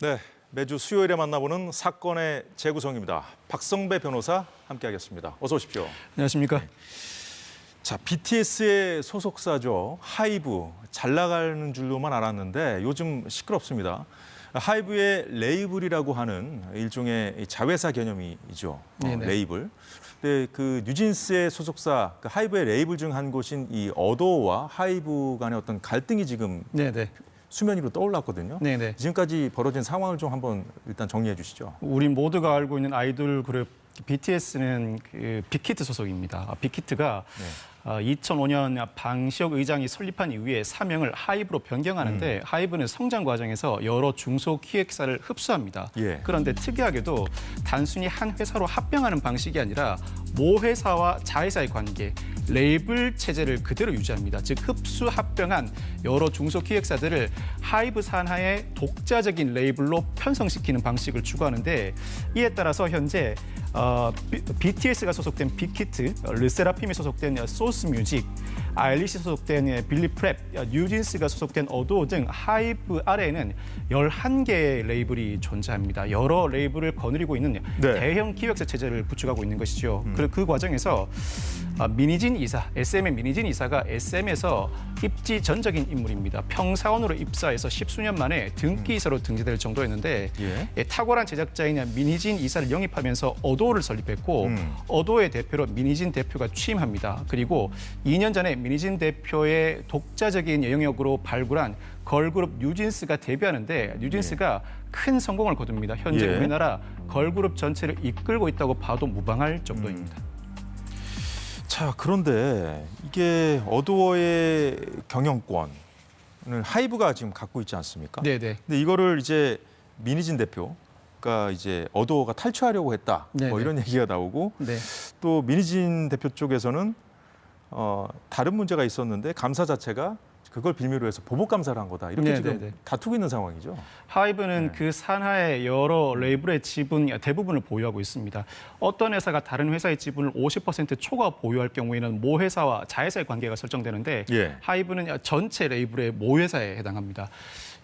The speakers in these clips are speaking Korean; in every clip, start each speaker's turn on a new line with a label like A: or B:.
A: 네, 매주 수요일에 만나보는 사건의 재구성입니다. 박성배 변호사 함께하겠습니다. 어서 오십시오.
B: 안녕하십니까?
A: 자, BTS의 소속사죠. 하이브, 잘 나가는 줄로만 알았는데 요즘 시끄럽습니다. 하이브의 레이블이라고 하는 일종의 자회사 개념이죠. 레이블. 근데 그 뉴진스의 소속사, 그 하이브의 레이블 중 한 곳인 이 어도어와 하이브 간의 어떤 갈등이 지금 수면 위로 떠올랐거든요. 지금까지 벌어진 상황을 좀 한번 일단 정리해 주시죠.
B: 우리 모두가 알고 있는 아이돌 그룹 BTS는 그 빅히트 소속입니다. 빅히트가 2005년 방시혁 의장이 설립한 이후에 사명을 하이브로 변경하는데 하이브는 성장 과정에서 여러 중소기획사를 흡수합니다. 그런데 특이하게도 단순히 한 회사로 합병하는 방식이 아니라 모 회사와 자회사의 관계, 레이블 체제를 그대로 유지합니다. 즉 흡수 합병한 여러 중소기획사들을 하이브 산하의 독자적인 레이블로 편성시키는 방식을 추구하는데 이에 따라서 현재 BTS가 소속된 빅히트, 르세라핌이 소속된 소스뮤직, 아일리시 소속된 빌리 프랩, 뉴진스가 소속된 어도어 등 하이브 아래에는 11개의 레이블이 존재합니다. 여러 레이블을 거느리고 있는 대형 기획사 체제를 구축하고 있는 것이죠. 그 과정에서 민희진 이사, SM의 민희진 이사가 SM에서 입지 전적인 인물입니다. 평사원으로 입사해서 10수년 만에 등기이사로 등재될 정도였는데 탁월한 제작자인 민희진 이사를 영입하면서 어도어를 설립했고 어도어의 대표로 민희진 대표가 취임합니다. 그리고 2년 전에 민희진 대표의 독자적인 영역으로 발굴한 걸그룹 뉴진스가 데뷔하는데 뉴진스가 큰 성공을 거둡니다. 현재 우리나라 걸그룹 전체를 이끌고 있다고 봐도 무방할 정도입니다.
A: 자, 그런데 이게 어도어의 경영권을 하이브가 지금 갖고 있지 않습니까? 근데 이거를 이제 민희진 대표가 이제 어도어가 탈취하려고 했다. 뭐 이런 얘기가 나오고 또 민희진 대표 쪽에서는 다른 문제가 있었는데 감사 자체가 그걸 빌미로 해서 보복 감사를 한 거다. 이렇게 지금 다투고 있는 상황이죠.
B: 하이브는 그 산하의 여러 레이블의 지분 대부분을 보유하고 있습니다. 어떤 회사가 다른 회사의 지분을 50% 초과 보유할 경우에는 모 회사와 자회사의 관계가 설정되는데 하이브는 전체 레이블의 모 회사에 해당합니다.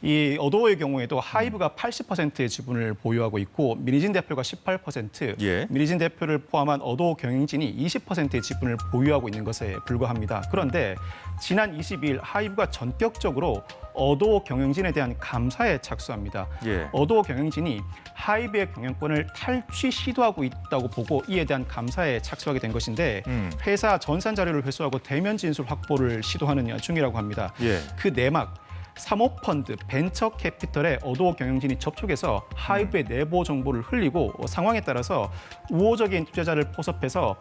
B: 이 어도어의 경우에도 하이브가 80%의 지분을 보유하고 있고 민희진 대표가 18%, 민희진 대표를 포함한 어도어 경영진이 20%의 지분을 보유하고 있는 것에 불과합니다. 그런데 지난 22일 하이브가 전격적으로 어도어 경영진에 대한 감사에 착수합니다. 어도어 경영진이 하이브의 경영권을 탈취 시도하고 있다고 보고 이에 대한 감사에 착수하게 된 것인데 회사 전산 자료를 회수하고 대면 진술 확보를 시도하는 중이라고 합니다. 그 내막 사모펀드, 벤처 캐피털의 어도어 경영진이 접촉해서 하이브의 내부 정보를 흘리고 상황에 따라서 우호적인 투자자를 포섭해서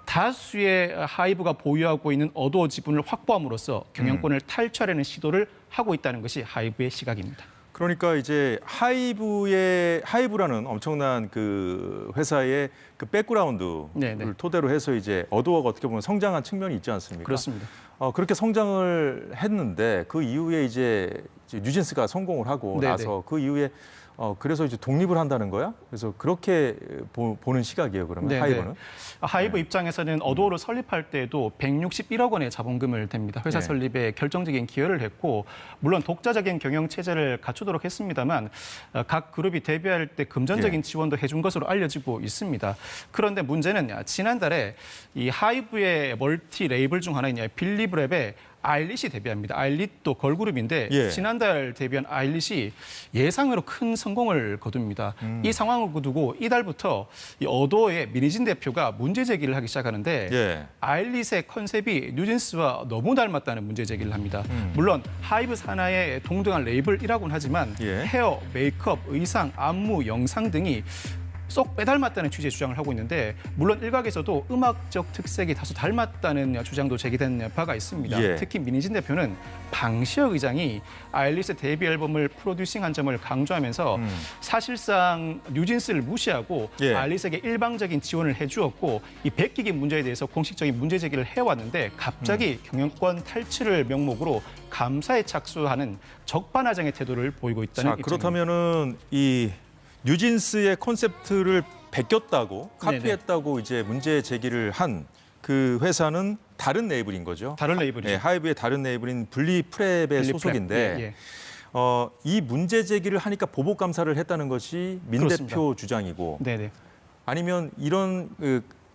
B: 다수의 하이브가 보유하고 있는 어도어 지분을 확보함으로써 경영권을 탈취하려는 시도를 하고 있다는 것이 하이브의 시각입니다.
A: 그러니까 이제 하이브라는 엄청난 그 회사의 그 백그라운드를 토대로 해서 이제 어도어가 어떻게 보면 성장한 측면이 있지 않습니까?
B: 그렇습니다.
A: 그렇게 성장을 했는데 그 이후에 이제 뉴진스가 성공을 하고 나서 그 이후에 그래서 이제 독립을 한다는 거야? 그래서 그렇게 보는 시각이에요, 그러면 하이브는?
B: 하이브 입장에서는 어도어를 설립할 때에도 161억 원의 자본금을 댑니다. 회사 설립에 결정적인 기여를 했고 물론 독자적인 경영 체제를 갖추도록 했습니다만 각 그룹이 데뷔할 때 금전적인 지원도 해준 것으로 알려지고 있습니다. 그런데 문제는 지난달에 이 하이브의 멀티 레이블 중 하나인 빌리브랩의 아일리시 데뷔합니다. 아일릿도 걸그룹인데 지난달 데뷔한 아일릿이 예상으로 큰 성공을 거둡니다. 이 상황을 두고 이달부터 이 어도어의 민희진 대표가 문제 제기를 하기 시작하는데 아일릿의 컨셉이 뉴진스와 너무 닮았다는 문제 제기를 합니다. 물론 하이브 산하의 동등한 레이블이라고는 하지만 헤어, 메이크업, 의상, 안무, 영상 등이 쏙 빼닮았다는 취지의 주장을 하고 있는데 물론 일각에서도 음악적 특색이 다소 닮았다는 주장도 제기된 바가 있습니다. 특히 민희진 대표는 방시혁 의장이 아일릿의 데뷔 앨범을 프로듀싱한 점을 강조하면서 사실상 뉴진스를 무시하고 아일릿에게 일방적인 지원을 해주었고 이 베끼기 문제에 대해서 공식적인 문제 제기를 해왔는데 갑자기 경영권 탈취를 명목으로 감사에 착수하는 적반하장의 태도를 보이고 있다는 입장입니다.
A: 그렇다면은 이 뉴진스의 콘셉트를 베꼈다고 카피했다고 이제 문제 제기를 한 그 회사는 다른 레이블인 거죠.
B: 다른 레이블이죠.
A: 하이브의 다른 레이블인 빌리 프랩의 소속인데 이 문제 제기를 하니까 보복 감사를 했다는 것이 민
B: 그렇습니다.
A: 대표 주장이고
B: 네네.
A: 아니면 이런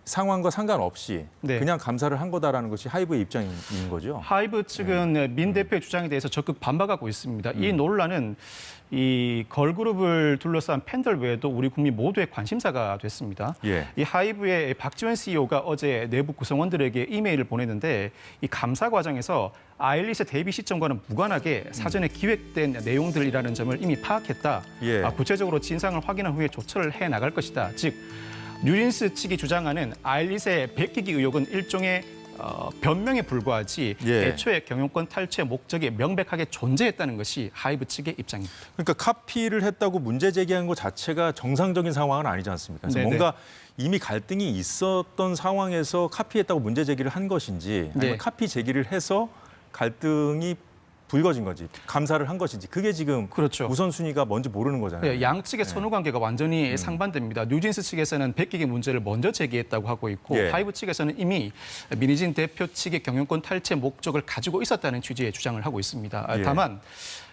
A: 상황과 상관없이
B: 네.
A: 그냥 감사를 한 거다라는 것이 하이브의 입장인 거죠.
B: 하이브 측은 민 대표의 주장에 대해서 적극 반박하고 있습니다. 이 논란은 이 걸그룹을 둘러싼 팬들 외에도 우리 국민 모두의 관심사가 됐습니다.
A: 예.
B: 이 하이브의 박지원 CEO가 어제 내부 구성원들에게 이메일을 보냈는데 이 감사 과정에서 아일릿의 데뷔 시점과는 무관하게 사전에 기획된 내용들이라는 점을 이미 파악했다.
A: 예.
B: 구체적으로 진상을 확인한 후에 조처를 해 나갈 것이다. 즉 뉴진스 측이 주장하는 아일릿의 베끼기 의혹은 일종의 변명에 불과하지
A: 예.
B: 애초에 경영권 탈취의 목적이 명백하게 존재했다는 것이 하이브 측의 입장입니다.
A: 그러니까 카피를 했다고 문제 제기한 것 자체가 정상적인 상황은 아니지 않습니까? 그래서
B: 네네.
A: 뭔가 이미 갈등이 있었던 상황에서 카피했다고 문제 제기를 한 것인지 아니면
B: 네.
A: 카피 제기를 해서 갈등이 불거진 건지 감사를 한 것인지 그게 지금
B: 그렇죠.
A: 우선순위가 뭔지 모르는 거잖아요.
B: 네, 양측의 선후 관계가 완전히 상반됩니다. 뉴진스 측에서는 베끼기 문제를 먼저 제기했다고 하고 있고
A: 예.
B: 하이브 측에서는 이미 민희진 대표 측의 경영권 탈취의 목적을 가지고 있었다는 취지의 주장을 하고 있습니다.
A: 예.
B: 다만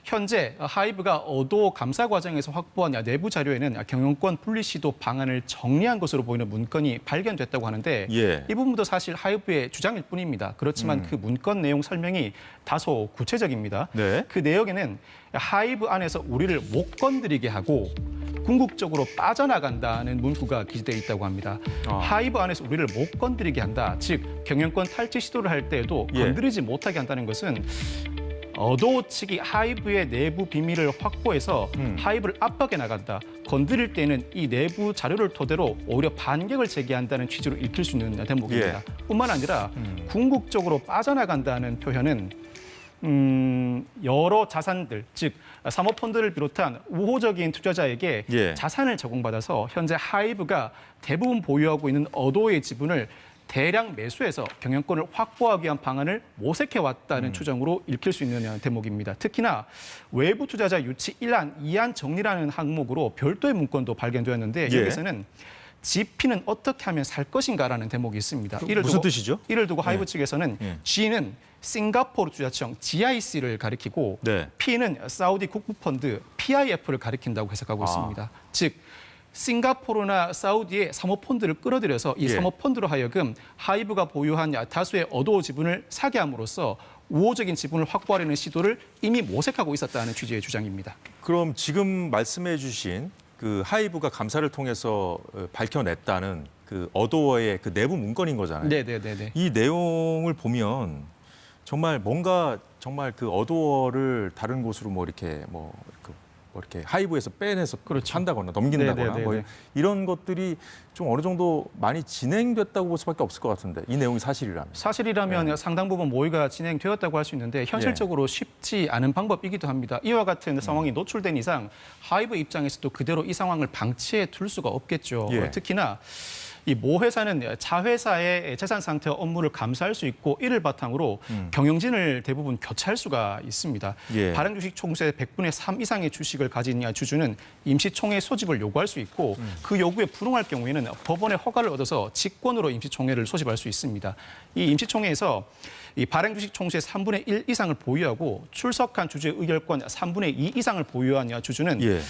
B: 현재 하이브가 어도 감사 과정에서 확보한 내부 자료에는 경영권 분리 시도 방안을 정리한 것으로 보이는 문건이 발견됐다고 하는데
A: 예.
B: 이 부분도 사실 하이브의 주장일 뿐입니다. 그렇지만 그 문건 내용 설명이 다소 구체적입니다.
A: 네.
B: 그 내역에는 하이브 안에서 우리를 못 건드리게 하고 궁극적으로 빠져나간다는 문구가 기재되어 있다고 합니다. 하이브 안에서 우리를 못 건드리게 한다. 즉 경영권 탈취 시도를 할 때에도
A: 예.
B: 건드리지 못하게 한다는 것은 어도 측이 하이브의 내부 비밀을 확보해서 하이브를 압박해 나간다. 건드릴 때는 이 내부 자료를 토대로 오히려 반격을 제기한다는 취지로 읽힐 수 있는 대목입니다. 뿐만 아니라 궁극적으로 빠져나간다는 표현은 여러 자산들, 즉 사모펀드를 비롯한 우호적인 투자자에게
A: 예.
B: 자산을 제공받아서 현재 하이브가 대부분 보유하고 있는 어도의 지분을 대량 매수해서 경영권을 확보하기 위한 방안을 모색해왔다는 추정으로 읽힐 수 있는 대목입니다. 특히나 외부 투자자 유치 1안, 2안 정리라는 항목으로 별도의 문건도 발견되었는데
A: 예.
B: 여기서는 GP는 어떻게 하면 살 것인가라는 대목이 있습니다.
A: 무슨 뜻이죠?
B: 이를 두고 하이브 측에서는
A: 예.
B: G는 싱가포르 투자청 GIC를 가리키고
A: 네.
B: P는 사우디 국부펀드 PIF를 가리킨다고 해석하고 있습니다. 즉 싱가포르나 사우디의 사모펀드를 끌어들여서 이
A: 예.
B: 사모펀드로 하여금 하이브가 보유한 다수의 어도 지분을 사게 함으로써 우호적인 지분을 확보하려는 시도를 이미 모색하고 있었다는 취지의 주장입니다.
A: 그럼 지금 말씀해 주신 그 하이브가 감사를 통해서 밝혀냈다는 그 어도어의 그 내부 문건인 거잖아요.
B: 네네네.
A: 이 내용을 보면 정말 뭔가 정말 그 어도어를 다른 곳으로 뭐 이렇게 하이브에서 빼내서
B: 그렇죠.
A: 한다거나 넘긴다거나
B: 네네네네.
A: 뭐 이런 것들이 좀 어느 정도 많이 진행됐다고 볼 수밖에 없을 것 같은데 이 내용이 사실이라면.
B: 사실이라면 상당 부분 모의가 진행되었다고 할 수 있는데 현실적으로 쉽지 않은 방법이기도 합니다. 이와 같은 상황이 노출된 이상 하이브 입장에서도 그대로 이 상황을 방치해 둘 수가 없겠죠.
A: 예.
B: 특히나 이 모 회사는 자회사의 재산 상태와 업무를 감사할 수 있고 이를 바탕으로 경영진을 대부분 교체할 수가 있습니다.
A: 예.
B: 발행 주식 총수의 100분의 3 이상의 주식을 가진 주주는 임시총회 소집을 요구할 수 있고 그 요구에 불응할 경우에는 법원의 허가를 얻어서 직권으로 임시총회를 소집할 수 있습니다. 이 임시총회에서 이 발행 주식 총수의 3분의 1 이상을 보유하고 출석한 주주의 의결권 3분의 2 이상을 보유한 주주는
A: 예.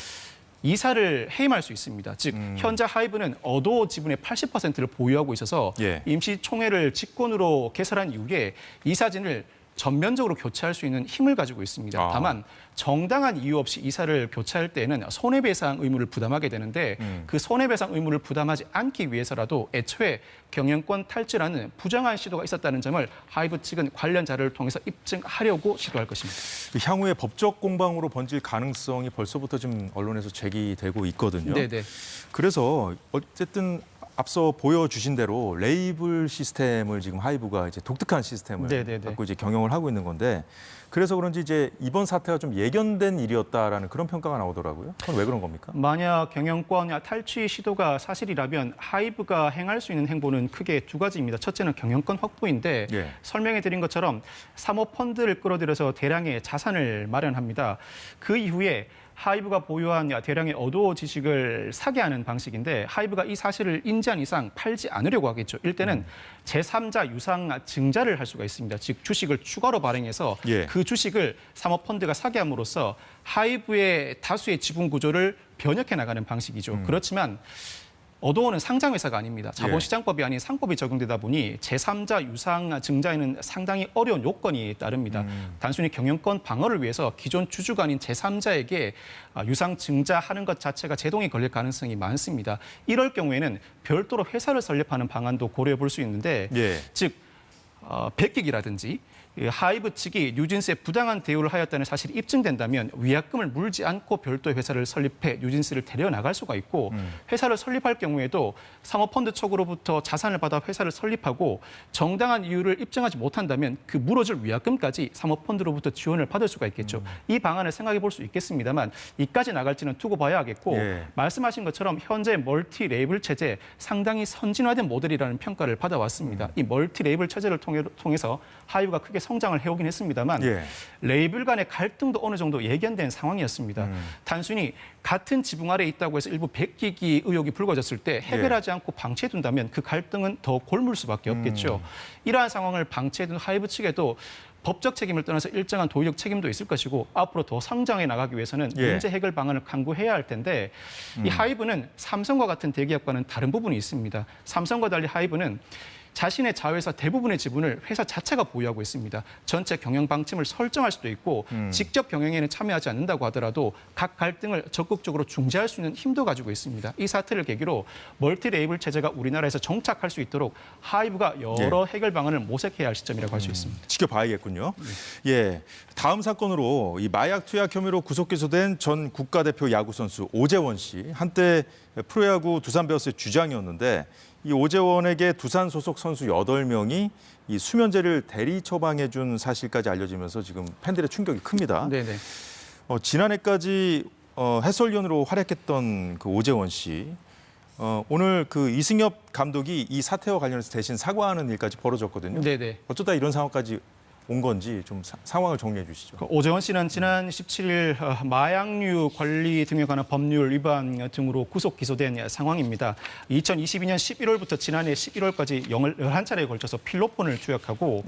B: 이사를 해임할 수 있습니다. 즉 현재 하이브는 어도 지분의 80%를 보유하고 있어서
A: 예.
B: 임시총회를 직권으로 개설한 이후에 이사진을 전면적으로 교체할 수 있는 힘을 가지고 있습니다.
A: 아.
B: 다만 정당한 이유 없이 이사를 교체할 때는 손해배상 의무를 부담하게 되는데 그 손해배상 의무를 부담하지 않기 위해서라도 애초에 경영권 탈취라는 부정한 시도가 있었다는 점을 하이브 측은 관련 자료를 통해서 입증하려고 시도할 것입니다.
A: 향후에 법적 공방으로 번질 가능성이 벌써부터 좀 언론에서 제기되고 있거든요.
B: 네네.
A: 그래서 어쨌든 앞서 보여주신 대로 레이블 시스템을 지금 하이브가 이제 독특한 시스템을
B: 네네네.
A: 갖고 이제 경영을 하고 있는 건데 그래서 그런지 이제 이번 사태가 좀 예견된 일이었다라는 그런 평가가 나오더라고요. 그건 왜 그런 겁니까?
B: 만약 경영권 탈취 시도가 사실이라면 하이브가 행할 수 있는 행보는 크게 두 가지입니다. 첫째는 경영권 확보인데
A: 예.
B: 설명해 드린 것처럼 사모펀드를 끌어들여서 대량의 자산을 마련합니다. 그 이후에 하이브가 보유한 대량의 어도어 지식을 사게 하는 방식인데 하이브가 이 사실을 인지한 이상 팔지 않으려고 하겠죠. 일때는 제3자 유상 증자를 할 수가 있습니다. 즉 주식을 추가로 발행해서
A: 예.
B: 그 주식을 사모펀드가 사게 함으로써 하이브의 다수의 지분 구조를 변혁해 나가는 방식이죠. 그렇지만 어도어는 상장회사가 아닙니다. 자본시장법이 아닌 상법이 적용되다 보니 제3자 유상 증자에는 상당히 어려운 요건이 따릅니다. 단순히 경영권 방어를 위해서 기존 주주가 아닌 제3자에게 유상 증자하는 것 자체가 제동이 걸릴 가능성이 많습니다. 이럴 경우에는 별도로 회사를 설립하는 방안도 고려해 볼 수 있는데 즉 백기기라든지 하이브 측이 뉴진스에 부당한 대우를 하였다는 사실이 입증된다면 위약금을 물지 않고 별도의 회사를 설립해 뉴진스를 데려나갈 수가 있고 회사를 설립할 경우에도 사모펀드 측으로부터 자산을 받아 회사를 설립하고 정당한 이유를 입증하지 못한다면 그 물어줄 위약금까지 사모펀드로부터 지원을 받을 수가 있겠죠. 이 방안을 생각해 볼 수 있겠습니다만 이까지 나갈지는 두고 봐야 하겠고 말씀하신 것처럼 현재 멀티 레이블 체제 상당히 선진화된 모델이라는 평가를 받아왔습니다. 이 멀티 레이블 체제를 통해서 하이브가 크게 성장을 해오긴 했습니다만 레이블 간의 갈등도 어느 정도 예견된 상황이었습니다. 단순히 같은 지붕 아래에 있다고 해서 일부 백기기 의혹이 불거졌을 때 해결하지 않고 방치해둔다면 그 갈등은 더 골물 수밖에 없겠죠. 이러한 상황을 방치해둔 하이브 측에도 법적 책임을 떠나서 일정한 도의적 책임도 있을 것이고 앞으로 더 성장해 나가기 위해서는 문제 해결 방안을 강구해야 할 텐데 이 하이브는 삼성과 같은 대기업과는 다른 부분이 있습니다. 삼성과 달리 하이브는 자신의 자회사 대부분의 지분을 회사 자체가 보유하고 있습니다. 전체 경영 방침을 설정할 수도 있고 직접 경영에는 참여하지 않는다고 하더라도 각 갈등을 적극적으로 중재할 수 있는 힘도 가지고 있습니다. 이 사태를 계기로 멀티 레이블 체제가 우리나라에서 정착할 수 있도록 하이브가 여러 해결 방안을 모색해야 할 시점이라고 할 수 있습니다.
A: 지켜봐야겠군요. 다음 사건으로 이 마약 투약 혐의로 구속 기소된 전 국가대표 야구 선수 오재원 씨, 한때 프로야구 두산 베어스의 주장이었는데 이 오재원에게 두산 소속 선수 8명이 이 수면제를 대리 처방해 준 사실까지 알려지면서 지금 팬들의 충격이 큽니다. 지난해까지 해설위원으로 활약했던 그 오재원 씨, 오늘 그 이승엽 감독이 이 사태와 관련해서 대신 사과하는 일까지 벌어졌거든요. 어쩌다 이런 상황까지 온 건지 좀 상황을 정리해 주시죠.
B: 오재원 씨는 지난 17일 마약류 관리 등에 관한 법률 위반 등으로 구속 기소된 상황입니다. 2022년 11월부터 지난해 11월까지 11차례에 걸쳐서 필로폰을 투약하고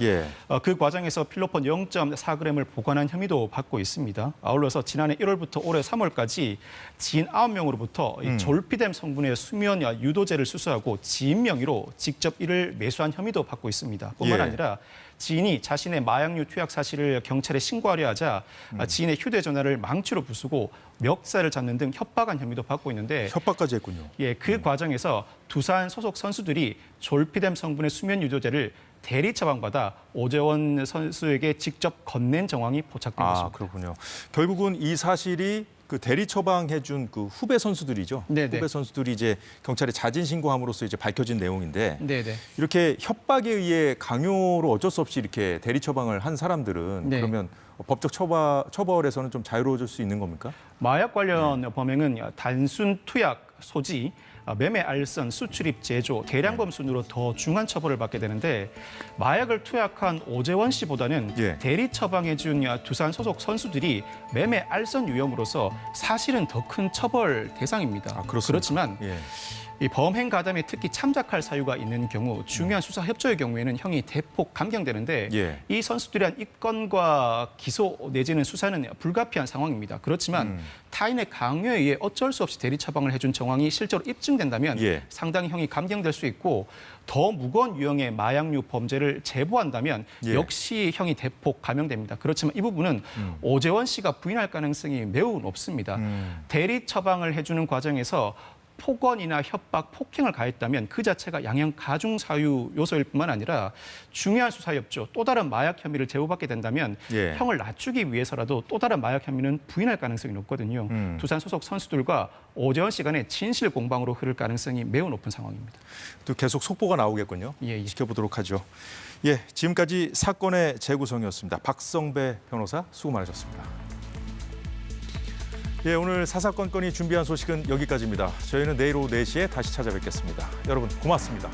B: 그 과정에서 필로폰 0.4g을 보관한 혐의도 받고 있습니다. 아울러서 지난해 1월부터 올해 3월까지 지인 9명으로부터 졸피뎀 성분의 수면 유도제를 수수하고 지인 명의로 직접 이를 매수한 혐의도 받고 있습니다. 뿐만 아니라 지인이 자신의 마약류 투약 사실을 경찰에 신고하려 하자 지인의 휴대전화를 망치로 부수고 멱살을 잡는 등 협박한 혐의도 받고 있는데
A: 협박까지 했군요.
B: 그 과정에서 두산 소속 선수들이 졸피뎀 성분의 수면 유도제를 대리 처방받아 오재원 선수에게 직접 건넨 정황이 포착된 것입니다.
A: 그렇군요. 결국은 이 사실이 그 대리 처방해준 그 후배 선수들이죠. 후배 선수들이 이제 경찰에 자진 신고함으로써 이제 밝혀진 내용인데 이렇게 협박에 의해 강요로 어쩔 수 없이 이렇게 대리 처방을 한 사람들은 그러면 법적 처벌에서는 좀 자유로워질 수 있는 겁니까?
B: 마약 관련 범행은 단순 투약, 소지, 매매, 알선, 수출입, 제조, 대량범 순으로 더 중한 처벌을 받게 되는데 마약을 투약한 오재원 씨보다는 대리 처방해준 두산 소속 선수들이 매매, 알선 유형으로서 사실은 더 큰 처벌 대상입니다. 그렇지만 이 범행 가담에 특히 참작할 사유가 있는 경우 중요한 수사 협조의 경우에는 형이 대폭 감경되는데 이 선수들에 대한 입건과 기소 내지는 수사는 불가피한 상황입니다. 그렇지만 타인의 강요에 의해 어쩔 수 없이 대리 처방을 해준 정황이 실제로 입증된다면 상당히 형이 감경될 수 있고 더 무거운 유형의 마약류 범죄를 제보한다면 역시 형이 대폭 감형됩니다. 그렇지만 이 부분은 오재원 씨가 부인할 가능성이 매우 높습니다. 대리 처방을 해주는 과정에서 폭언이나 협박, 폭행을 가했다면 그 자체가 양형 가중 사유 요소일 뿐만 아니라 중요한 수사 협조, 또 다른 마약 혐의를 제보받게 된다면 형을 낮추기 위해서라도 또 다른 마약 혐의는 부인할 가능성이 높거든요. 두산 소속 선수들과 오재원 씨 간의 진실 공방으로 흐를 가능성이 매우 높은 상황입니다.
A: 또 계속 속보가 나오겠군요. 지켜보도록 하죠. 지금까지 사건의 재구성이었습니다. 박성배 변호사 수고 많으셨습니다. 오늘 사사건 건이 준비한 소식은 여기까지입니다. 저희는 내일 오후 4시에 다시 찾아뵙겠습니다. 여러분 고맙습니다.